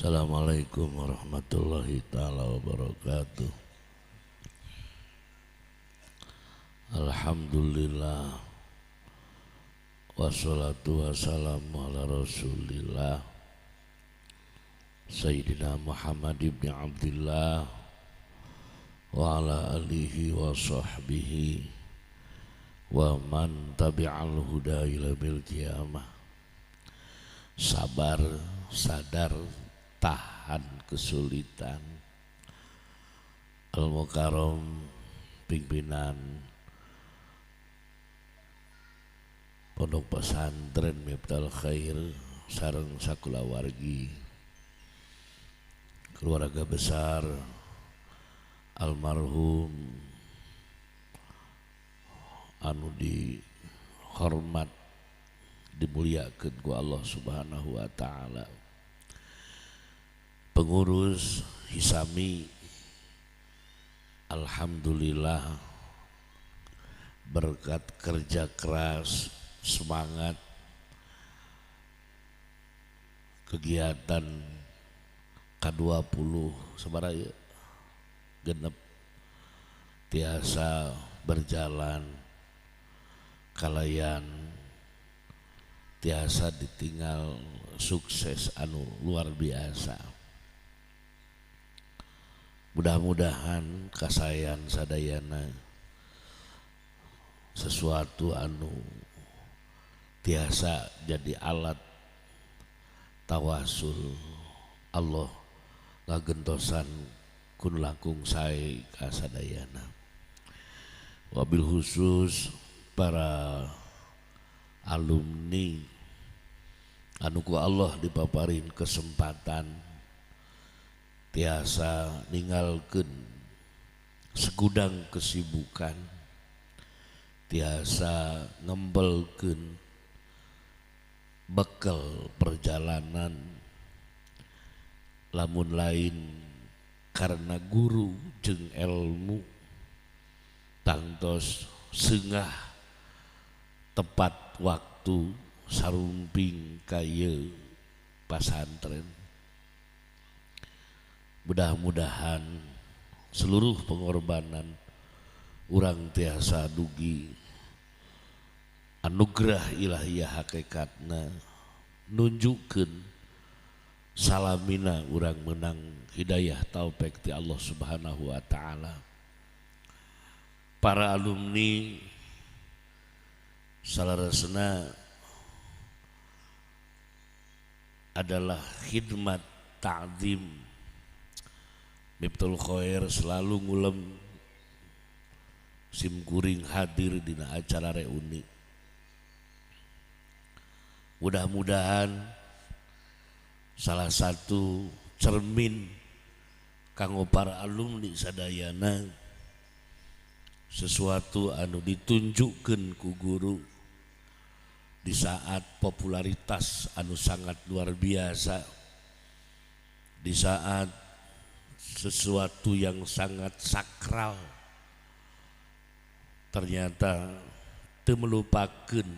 Assalamualaikum warahmatullahi ta'ala wabarakatuh. Alhamdulillah, wassalatu wassalamu ala rasulillah Sayyidina Muhammad ibn Abdillah wa ala alihi wa sahbihi wa man tabi'al huda ila bil qiyamah. Sabar, sadar, tahan kesulitan. Al-Mukarram pimpinan Pondok Pesantren Miftahul Khair sareng sakulawargi, keluarga besar almarhum anu dihormat dimuliakeun ku Allah Subhanahu wa taala, pengurus Hisami, alhamdulillah berkat kerja keras, semangat, kegiatan K20 sebaraya genep tiasa berjalan kalayan tiasa ditinggal sukses anu luar biasa. Mudah-mudahan kasayan sadayana sesuatu anu tiasa jadi alat tawasul Allah ngagentosan kun langkung sae kasadayana. Wabil khusus para alumni anu ku Allah dipaparin kesempatan tiasa ninggalkeun segudang kesibukan, tiasa ngembelkeun bekal perjalanan, lamun lain karena guru jeung ilmu tangtos seungah tepat waktu sarumping kaya pasantren. Mudah-mudahan seluruh pengorbanan urang tiasa dugi anugerah ilahiyah hakikatna nunjukkeun salamina urang menang hidayah taufik ti Allah Subhanahu wa taala. Para alumni salaresna adalah khidmat ta'zim Miftahul Khair selalu ngulem simkuring hadir dina acara reuni. Mudah-mudahan salah satu cermin kanggo para alumni sadayana sesuatu anu ditunjukkeun ku guru di saat popularitas anu sangat luar biasa, di saat sesuatu yang sangat sakral ternyata teu melupakeun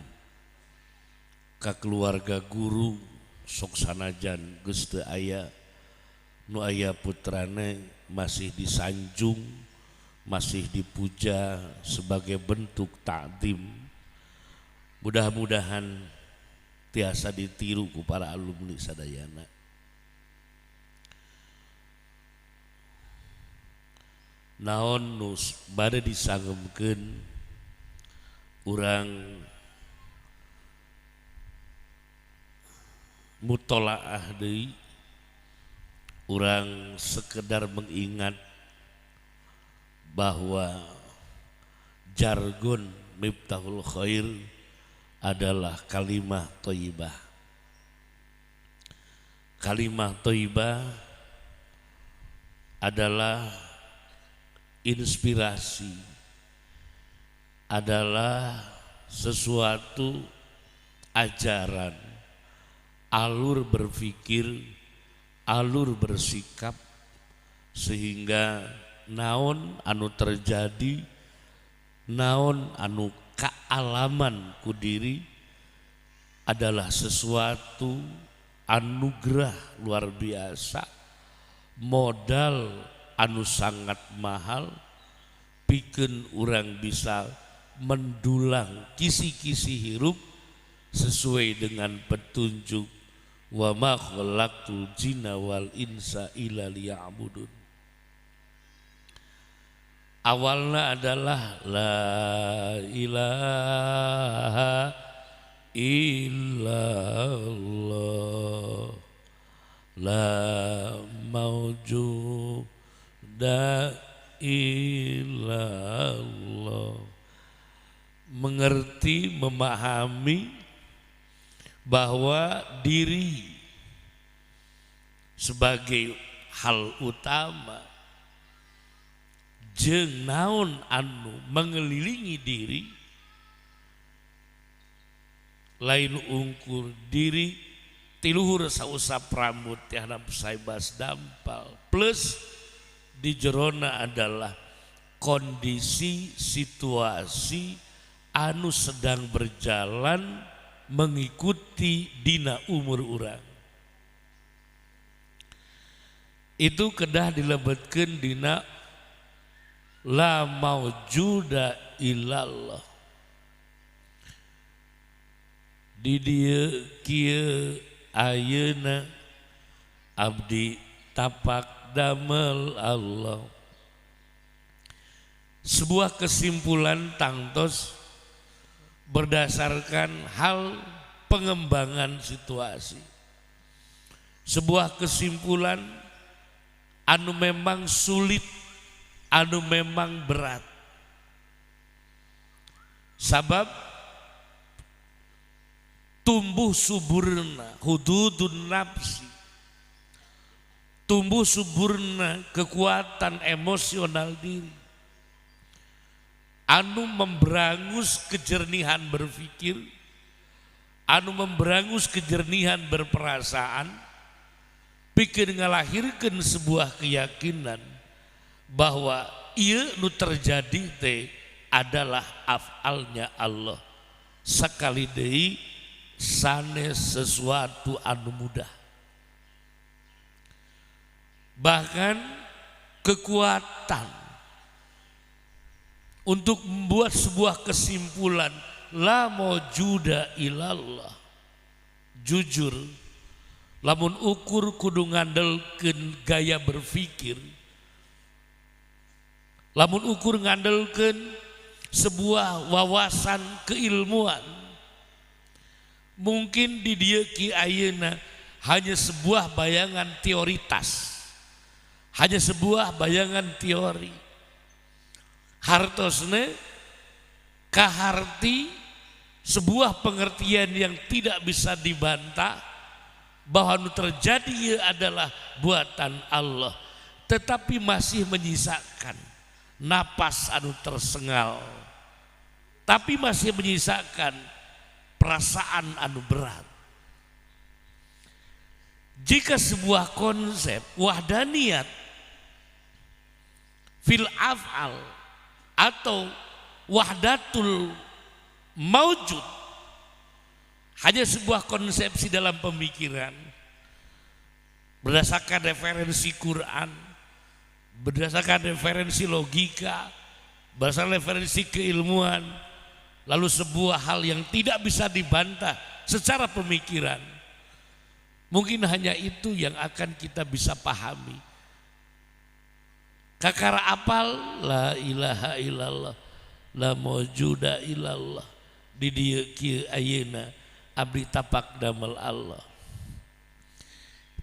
ka keluarga guru sok sanajan geus teu aya nu aya putrana masih disanjung, masih dipuja sebagai bentuk ta'zim. Mudah-mudahan tiasa ditiru ku para alumni sadayana. Naon nu bade disangemkeun urang mutolaah deui, urang sekedar mengingat bahwa jargon Miftahul Khair adalah kalimah thayyibah. Kalimah thayyibah adalah inspirasi, adalah sesuatu ajaran, alur berpikir, alur bersikap, sehingga naon anu terjadi, naon anu kaalaman ku diri adalah sesuatu anugerah luar biasa, modal anu sangat mahal, pikeun urang bisa mendulang kisi-kisi hirup sesuai dengan petunjuk wa ma khalaqtul jinna wal insa illa liya'budun. Awalnya adalah la ilaha illallah la maujuda illallah. Mengerti, memahami bahwa diri sebagai hal utama jeung naon anu mengelilingi diri lain ungkur diri tiluhur sausap rambut tihanap saibas dampal plus di jerona adalah kondisi situasi anu sedang berjalan mengikuti dina umur urang. Itu kedah dilebetkeun dina la maujuda illallah. Di dieu kieu ayeuna abdi tapak damel Allah. Sebuah kesimpulan tangtos berdasarkan hal pengembangan situasi. Sebuah kesimpulan anu memang sulit, anu memang berat. Sabab tumbuh suburna hududun nafsi, tumbuh suburna kekuatan emosional diri anu memberangus kejernihan berpikir, anu memberangus kejernihan berperasaan, pikir ngalahirkan sebuah keyakinan bahwa ieu nu terjadi teh adalah afalnya Allah. Sekali deui sanes sesuatu anu mudah. Bahkan kekuatan untuk membuat sebuah kesimpulan la maujuda illallah, jujur lamun ukur kudu ngandelkeun gaya berpikir, lamun ukur ngandelkeun sebuah wawasan keilmuan, mungkin di dieu ki ayeuna hanya sebuah bayangan teoritas, hanya sebuah bayangan teori. Hartosne kaharti sebuah pengertian yang tidak bisa dibantah bahwa nu terjadi adalah buatan Allah, tetapi masih menyisakan napas anu tersengal, tapi masih menyisakan perasaan anu berat. Jika sebuah konsep wahdaniyat fil af'al atau wahdatul maujud hanya sebuah konsepsi dalam pemikiran berdasarkan referensi Quran, berdasarkan referensi logika, berdasarkan referensi keilmuan, lalu sebuah hal yang tidak bisa dibantah secara pemikiran, mungkin hanya itu yang akan kita bisa pahami. Kakara apal la ilaha illallah la maujuda illallah di dieu kieu ayeuna abdi tapak damel Allah.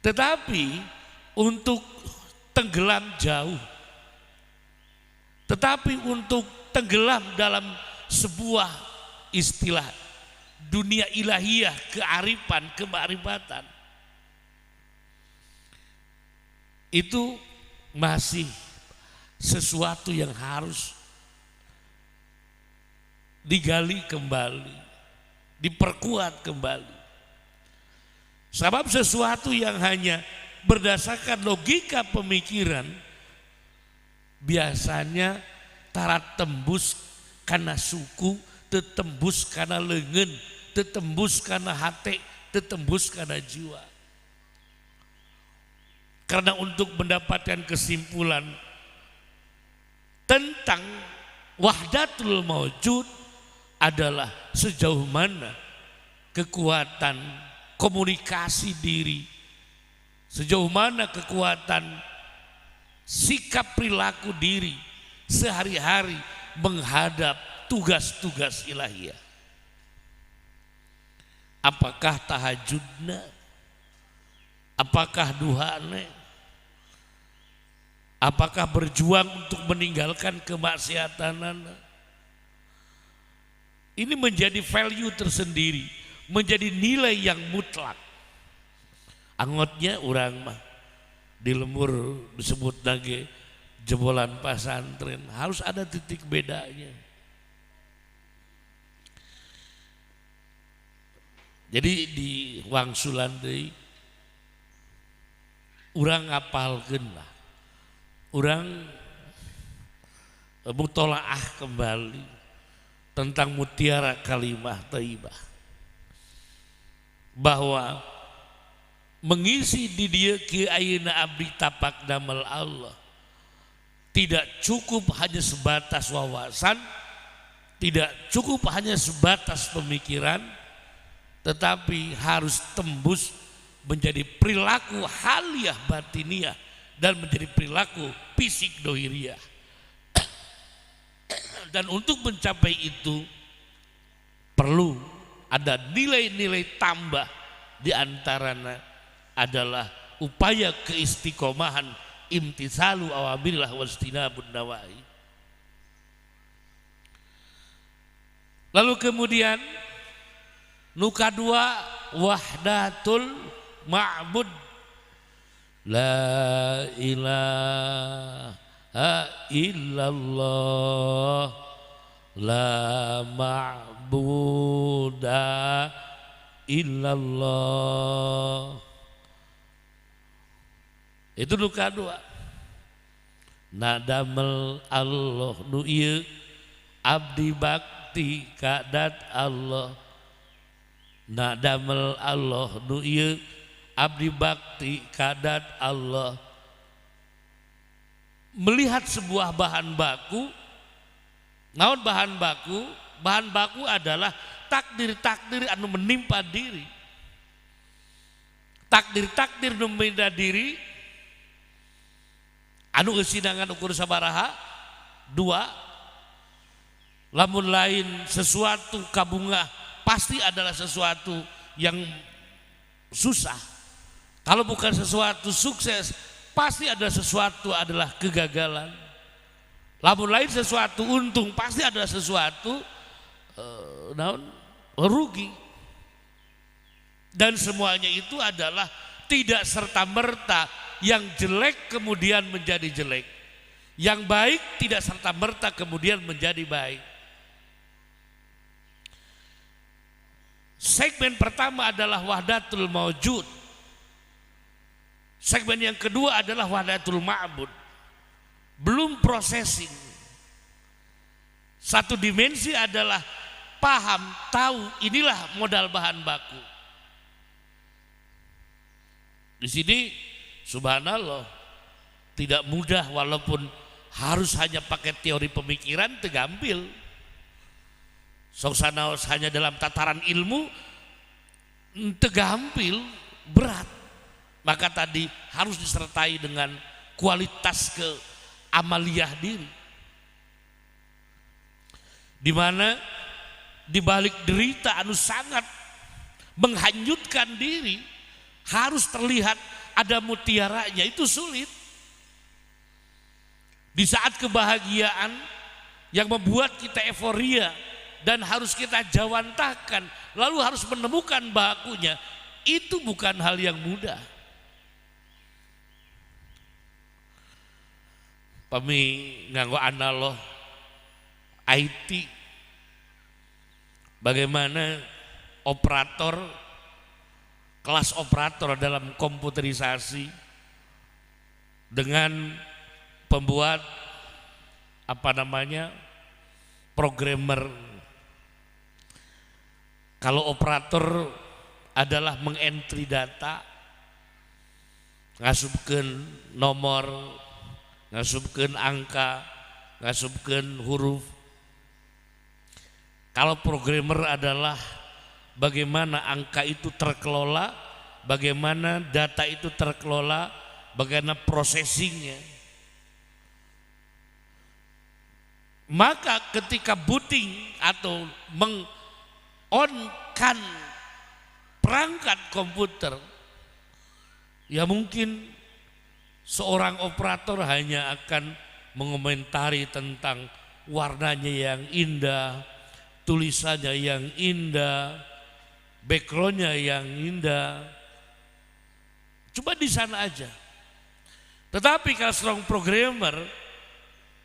Tetapi untuk tenggelam jauh, tetapi untuk tenggelam dalam sebuah istilah dunia ilahiyah, kearifan, kemarifatan, itu masih sesuatu yang harus digali kembali, diperkuat kembali. Sebab sesuatu yang hanya berdasarkan logika pemikiran biasanya tara tembus karena suku, tetembus karena leungeun, tetembus karena hati, tetembus karena jiwa. Karena untuk mendapatkan kesimpulan tentang wahdatul mawjud adalah sejauh mana kekuatan komunikasi diri, sejauh mana kekuatan sikap perilaku diri sehari-hari menghadap tugas-tugas ilahiyah. Apakah tahajudna, apakah duhane, apakah berjuang untuk meninggalkan kemaksiatan. Ini menjadi value tersendiri, menjadi nilai yang mutlak. Angotnya orang mah di lembur disebut nage jebolan pesantren, harus ada titik bedanya. Jadi di wangsulan deui urang ngapalkeun lah. Urang mutolaah kembali tentang mutiara kalimah thayyibah, bahwa mengisi di dieu kieu ayeuna abdi tapak damel Allah tidak cukup hanya sebatas wawasan, tidak cukup hanya sebatas pemikiran, tetapi harus tembus menjadi perilaku haliyah batiniah dan menjadi perilaku fisik dohiriyah. Dan untuk mencapai itu perlu ada nilai-nilai tambah, di antaranya adalah upaya keistiqomahan imtitsalu awamirillah wajtinabun nawahi. Lalu kemudian nuka dua, wahdatul ma'bud, la ilaha illallah, la ma'buda illallah. Itu nuka dua. Nadamel Allah nu ieu abdi bakti kadat Allah. Nadamel Allah nu ieu abdi bakti kadat Allah. Melihat sebuah bahan baku, naon bahan baku? Bahan baku adalah takdir-takdir anu menimpa diri. Takdir-takdir nu menimpa diri anu kesidangan ukur sabaraha? Dua. Lamun lain sesuatu kabungah pasti adalah sesuatu yang susah. Kalau bukan sesuatu sukses, pasti ada sesuatu adalah kegagalan. Lamun lain sesuatu untung, pasti ada sesuatu rugi. Dan semuanya itu adalah tidak serta-merta yang jelek kemudian menjadi jelek, yang baik tidak serta-merta kemudian menjadi baik. Segmen pertama adalah wahdatul mawjud. Segmen yang kedua adalah wahdatul ma'bud. Belum processing. Satu dimensi adalah paham, tahu, inilah modal bahan baku. Di sini subhanallah tidak mudah, walaupun harus hanya pakai teori pemikiran tegampil. Soksanaos hanya dalam tataran ilmu tegampil, berat. Maka tadi harus disertai dengan kualitas keamaliyah diri, di mana di balik derita anu sangat menghanyutkan diri harus terlihat ada mutiaranya. Itu sulit. Di saat kebahagiaan yang membuat kita euforia dan harus kita jawantahkan, lalu harus menemukan bakunya, itu bukan hal yang mudah. Pami nganggo analog IT, bagaimana operator, kelas operator dalam komputerisasi dengan pembuat programmer. Kalau operator adalah mengentry data, ngasupkeun nomor, ngasupkeun angka, ngasupkeun huruf. Kalau programmer adalah bagaimana angka itu terkelola, bagaimana data itu terkelola, bagaimana processingnya. Maka ketika booting atau meng-on-kan perangkat komputer, ya mungkin seorang operator hanya akan mengomentari tentang warnanya yang indah, tulisannya yang indah, backgroundnya yang indah. Cuma di sana aja. Tetapi kalau seorang programmer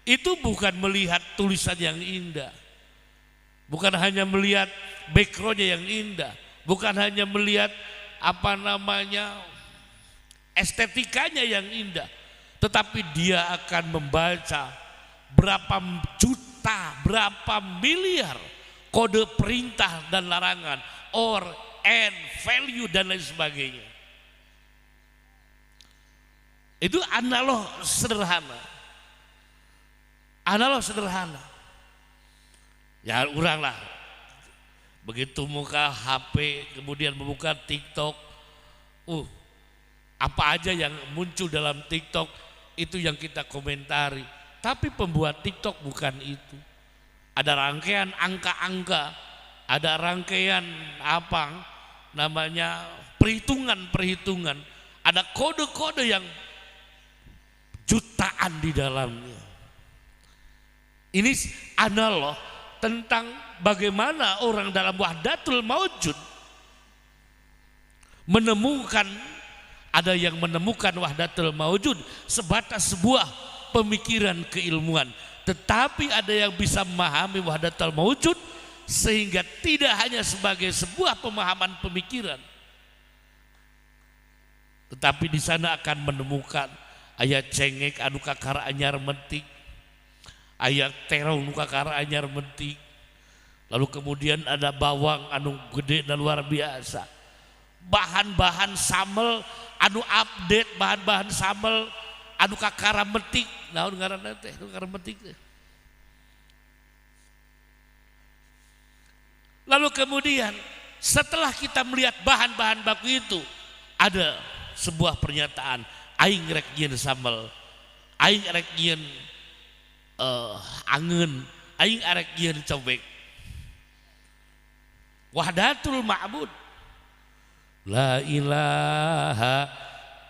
itu bukan melihat tulisan yang indah, bukan hanya melihat backgroundnya yang indah, bukan hanya melihat estetikanya yang indah, tetapi dia akan membaca berapa juta, berapa miliar kode perintah dan larangan, or, and, value dan lain sebagainya. Itu analog sederhana. Analog sederhana. Ya urang lah. Begitu muka HP kemudian membuka TikTok. Apa aja yang muncul dalam TikTok itu yang kita komentari. Tapi pembuat TikTok bukan itu. Ada rangkaian angka-angka, ada rangkaian perhitungan-perhitungan, ada kode-kode yang jutaan di dalamnya. Ini analog tentang bagaimana orang dalam wahdatul maujud menemukan, ada yang menemukan wahdatul maujud sebatas sebuah pemikiran keilmuan, tetapi ada yang bisa memahami wahdatul maujud sehingga tidak hanya sebagai sebuah pemahaman pemikiran, tetapi di sana akan menemukan ayat cengek anu kakara anyar mentik, ayat terong nu kakara anyar mentik, lalu kemudian ada bawang anu gede dan luar biasa, bahan-bahan sambel anu update, bahan-bahan sambel anu kakara mentik, naon ngaranna teh nu kakara mentik teh. Lalu kemudian setelah kita melihat bahan-bahan baku itu, ada sebuah pernyataan, aing rek nyieun sambel, aing rek nyieun angeun, aing arek nyieun cobek. Wahdatul ma'bud, la ilaha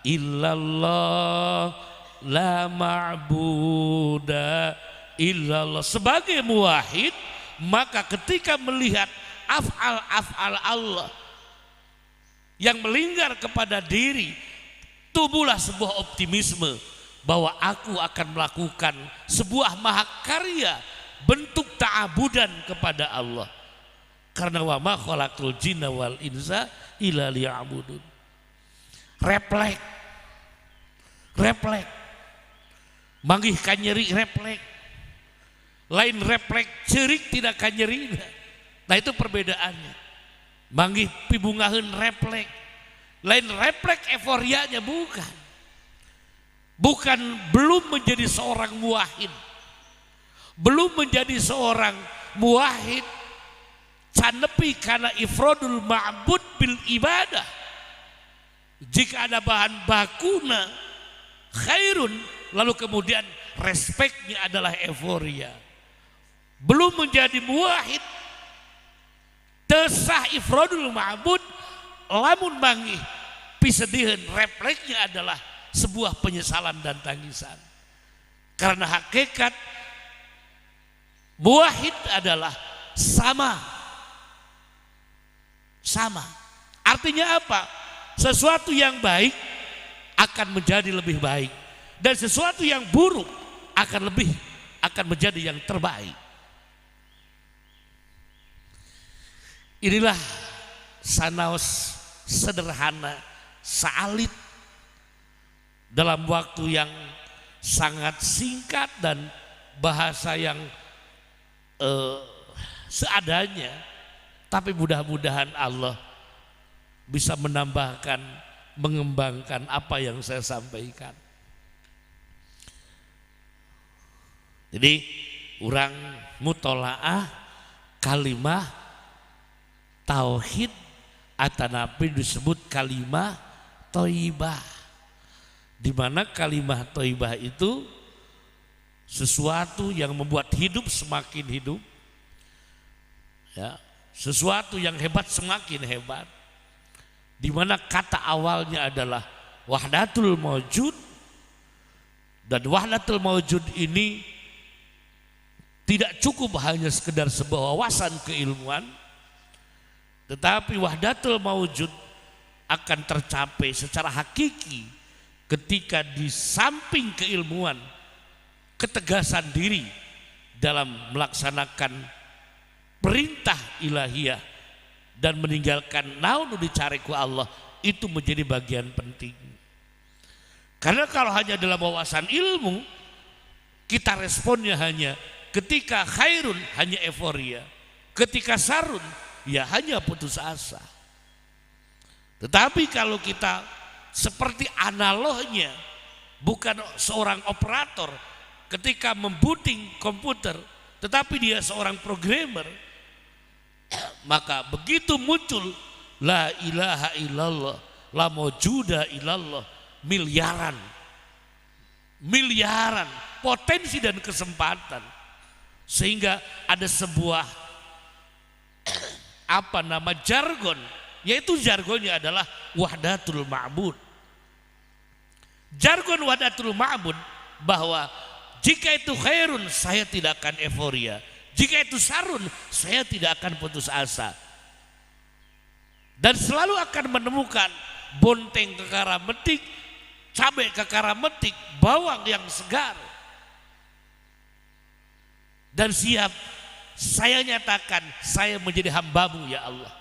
illallah, la ma'buda illallah. Sebagai muwahhid, maka ketika melihat af'al Allah yang melingkar kepada diri, tumbuhlah sebuah optimisme bahwa aku akan melakukan sebuah mahakarya bentuk ta'abudan kepada Allah. Karena wa ma khalaqtul jinna wal insa illa liya'budun. Refleks. Manggih kanyeri refleks. Lain refleks cerik tidak kanyeri. Nah itu perbedaannya. Manggih pibungaheun refleks. Lain refleks euforianya bukan. Belum menjadi seorang muwahhid, belum menjadi seorang muwahhid canepi karena ifradul ma'bud bil ibadah. Jika ada bahan bakuna khairun, lalu kemudian respeknya adalah euforia. Belum menjadi muwahhid, tesah ifradul ma'bud, lamun manggih pisediheun, refleksnya adalah sebuah penyesalan dan tangisan. Karena hakikat muwahhid adalah sama. Artinya apa? Sesuatu yang baik akan menjadi lebih baik, dan sesuatu yang buruk akan menjadi yang terbaik. Inilah sanaos sederhana, salit, dalam waktu yang sangat singkat dan bahasa yang seadanya, tapi mudah-mudahan Allah bisa menambahkan mengembangkan apa yang saya sampaikan. Jadi orang mutolaah kalimah tauhid atanapi disebut kalimah thayyibah, di mana kalimah thayyibah itu sesuatu yang membuat hidup semakin hidup, ya, sesuatu yang hebat semakin hebat, di mana kata awalnya adalah wahdatul maujud, dan wahdatul maujud ini tidak cukup hanya sekedar sebuah wawasan keilmuan, tetapi wahdatul maujud akan tercapai secara hakiki ketika di samping keilmuan, ketegasan diri dalam melaksanakan perintah ilahiyah dan meninggalkan naun dicari ku Allah, itu menjadi bagian penting. Karena kalau hanya dalam wawasan ilmu, kita responnya hanya ketika khairun hanya euforia, ketika sarun ya hanya putus asa. Tetapi kalau kita seperti analognya, bukan seorang operator ketika membooting komputer, tetapi dia seorang programmer, maka begitu muncul la ilaha illallah, la maujuda illallah, miliaran potensi dan kesempatan, sehingga ada sebuah jargon, yaitu jargonnya adalah wahdatul ma'bud. Jargon wahdatul ma'bud bahwa jika itu khairun saya tidak akan euforia, jika itu sarun saya tidak akan putus asa, dan selalu akan menemukan bonteng kekara metik, cabai kekara metik, bawang yang segar, dan siap saya nyatakan saya menjadi hambamu ya Allah,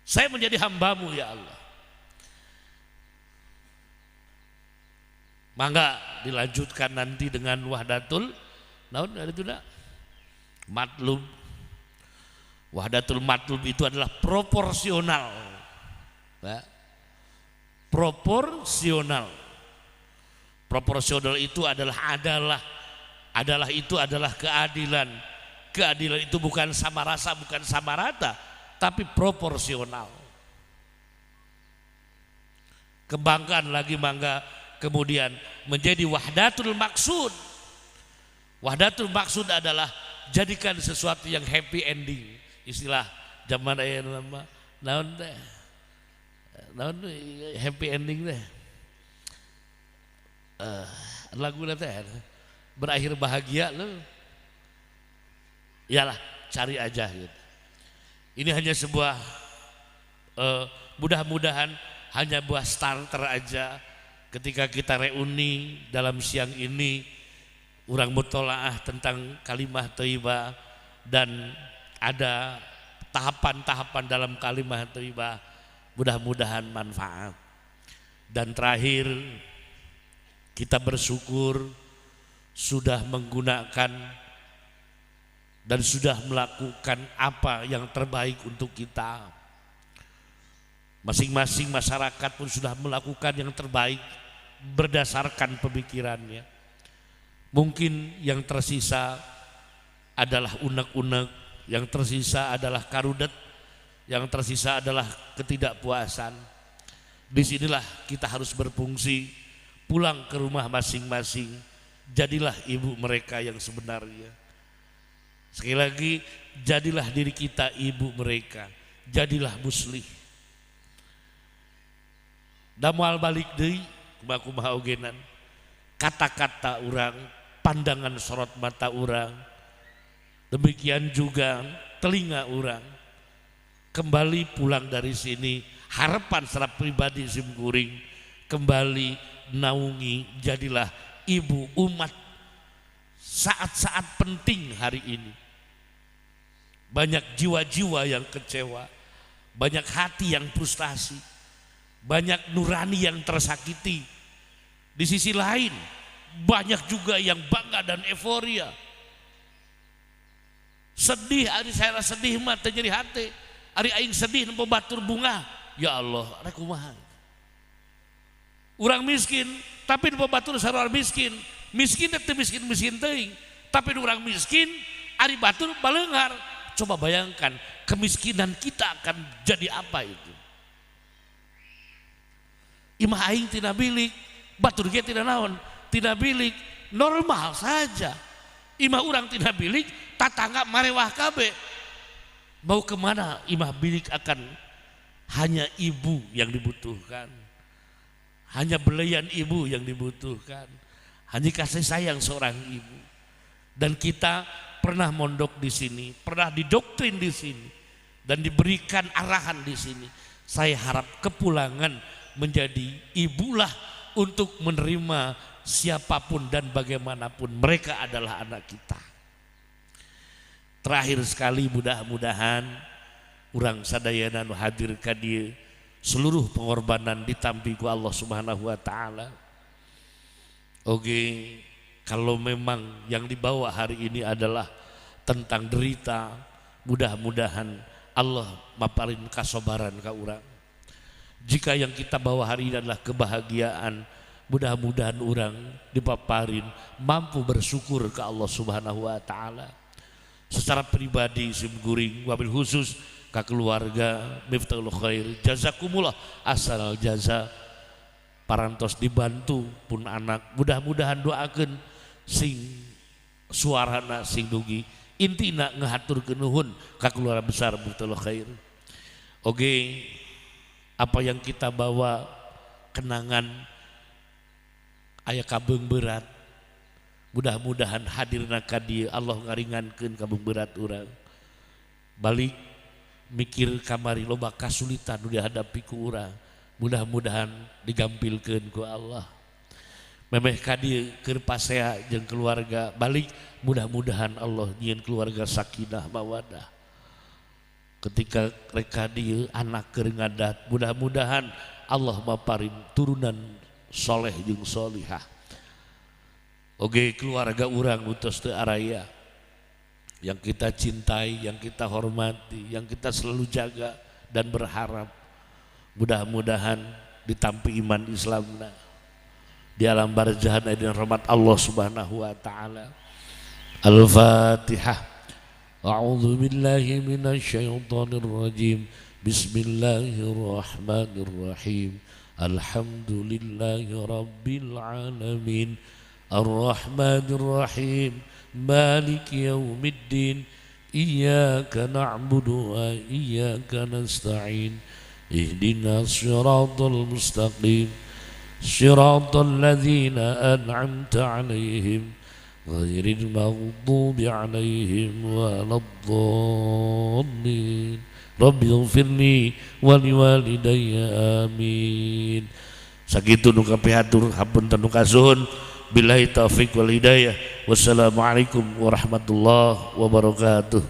saya menjadi hambamu ya Allah. Mangga dilanjutkan nanti dengan wahdatul naon ada itu dah matlub. Wahdatul matlub itu adalah proporsional, ya. Proporsional itu adalah itu adalah keadilan. Keadilan itu bukan sama rasa, bukan sama rata, tapi proporsional. Kembangkan lagi mangga kemudian menjadi wahdatul maksud. Wahdatul maksud adalah jadikan sesuatu yang happy ending. Istilah zaman aya lama naon happy ending teh. Lagu teh berakhir bahagia lo. Iyalah, cari aja gitu. Ini hanya sebuah mudah-mudahan hanya buah starter aja ketika kita reuni dalam siang ini, urang mutolaah tentang kalimah thayyibah, dan ada tahapan-tahapan dalam kalimah thayyibah, mudah-mudahan manfaat. Dan terakhir, kita bersyukur sudah menggunakan dan sudah melakukan apa yang terbaik untuk kita. Masing-masing masyarakat pun sudah melakukan yang terbaik berdasarkan pemikirannya. Mungkin yang tersisa adalah unek-unek, yang tersisa adalah karudet, yang tersisa adalah ketidakpuasan. Disinilah kita harus berfungsi, pulang ke rumah masing-masing, jadilah ibu mereka yang sebenarnya. Sekali lagi, jadilah diri kita ibu mereka, jadilah muslih. Damual balik deui kumaha ogenan, kata-kata orang, pandangan sorot mata orang, demikian juga telinga orang. Kembali pulang dari sini, harapan secara pribadi simkuring, kembali naungi, jadilah ibu umat saat-saat penting hari ini. Banyak jiwa-jiwa yang kecewa, banyak hati yang frustasi, banyak nurani yang tersakiti. Di sisi lain banyak juga yang bangga dan euforia. Sedih, ari saya sedih mah teu nyeri hati. Ari aing sedih nempo batur bunga, Ya Allah, rek kumaha. Urang miskin, tapi nu batur sarua miskin. Miskin teh miskin teuing, tapi nu urang miskin ari batur baleungar. Coba bayangkan kemiskinan kita akan jadi apa itu. Imah aing tina bilik, batur ge tina naon, tina bilik, normal saja. Imah urang tina bilik, tatangga marewah kabe. Mau kemana imah bilik akan hanya ibu yang dibutuhkan. Hanya belayan ibu yang dibutuhkan. Hanya kasih sayang seorang ibu. Dan kita pernah mondok di sini, pernah didoktrin di sini, dan diberikan arahan di sini. Saya harap kepulangan menjadi ibulah untuk menerima siapapun dan bagaimanapun mereka adalah anak kita. Terakhir sekali mudah-mudahan urang sadayana nu hadir ka dieu seluruh pengorbanan ditampi ku Allah Subhanahu wa taala. Oke, kalau memang yang dibawa hari ini adalah tentang derita, mudah-mudahan Allah maparin kasabaran ka urang. Jika yang kita bawa hari ini adalah kebahagiaan, mudah-mudahan urang dipaparin mampu bersyukur ke Allah Subhanahu wa taala. Secara pribadi simguring wabil khusus ka keluarga Miftahul Khair, jazakumullah asal jaza. Parantos dibantu pun anak, mudah-mudahan doakeun sing suarana sing dugi intina ngahaturkeun nuhun ka keluarga besar Miftahul Khair. Oke, apa yang kita bawa kenangan aya kabeung berat, mudah-mudahan hadirna ka dieu Allah ngaringankeun kabeung berat urang. Balik mikir kamari loba kasulitan nu dihadapi ku urang, mudah-mudahan digampilkeun ku Allah. Memeh ka dieu keur pasea jeung keluarga balik, mudah-mudahan Allah nyieun keluarga sakinah mawadah. Ketika reka dieu anak keur ngadat, mudah-mudahan Allah maparin turunan soleh jeung solihah. Oke, keluarga urang utus teu araya yang kita cintai, yang kita hormati, yang kita selalu jaga dan berharap mudah-mudahan ditampi iman Islamna di alam barzah dan rahmat Allah Subhanahu wa taala. Al-Fatihah. A'udzu billahi minasyaitonir rajim. Bismillahirrahmanirrahim. Alhamdulillahi rabbil alamin. Ar-Rahmanir Rahim. Maliki yaumiddin. Iyyaka na'budu wa iyyaka nasta'in. Ihdinas siratal mustaqim. Siratal ladzina an'amta 'alaihim ghairil maghdubi 'alaihim waladdallin. Rabbi ighfirli wa liwalidayya amin. Sakitu nu kapihatur hapunten nu kasuhun. Billahi taufiq wal hidayah. Wassalamualaikum warahmatullahi wabarakatuh.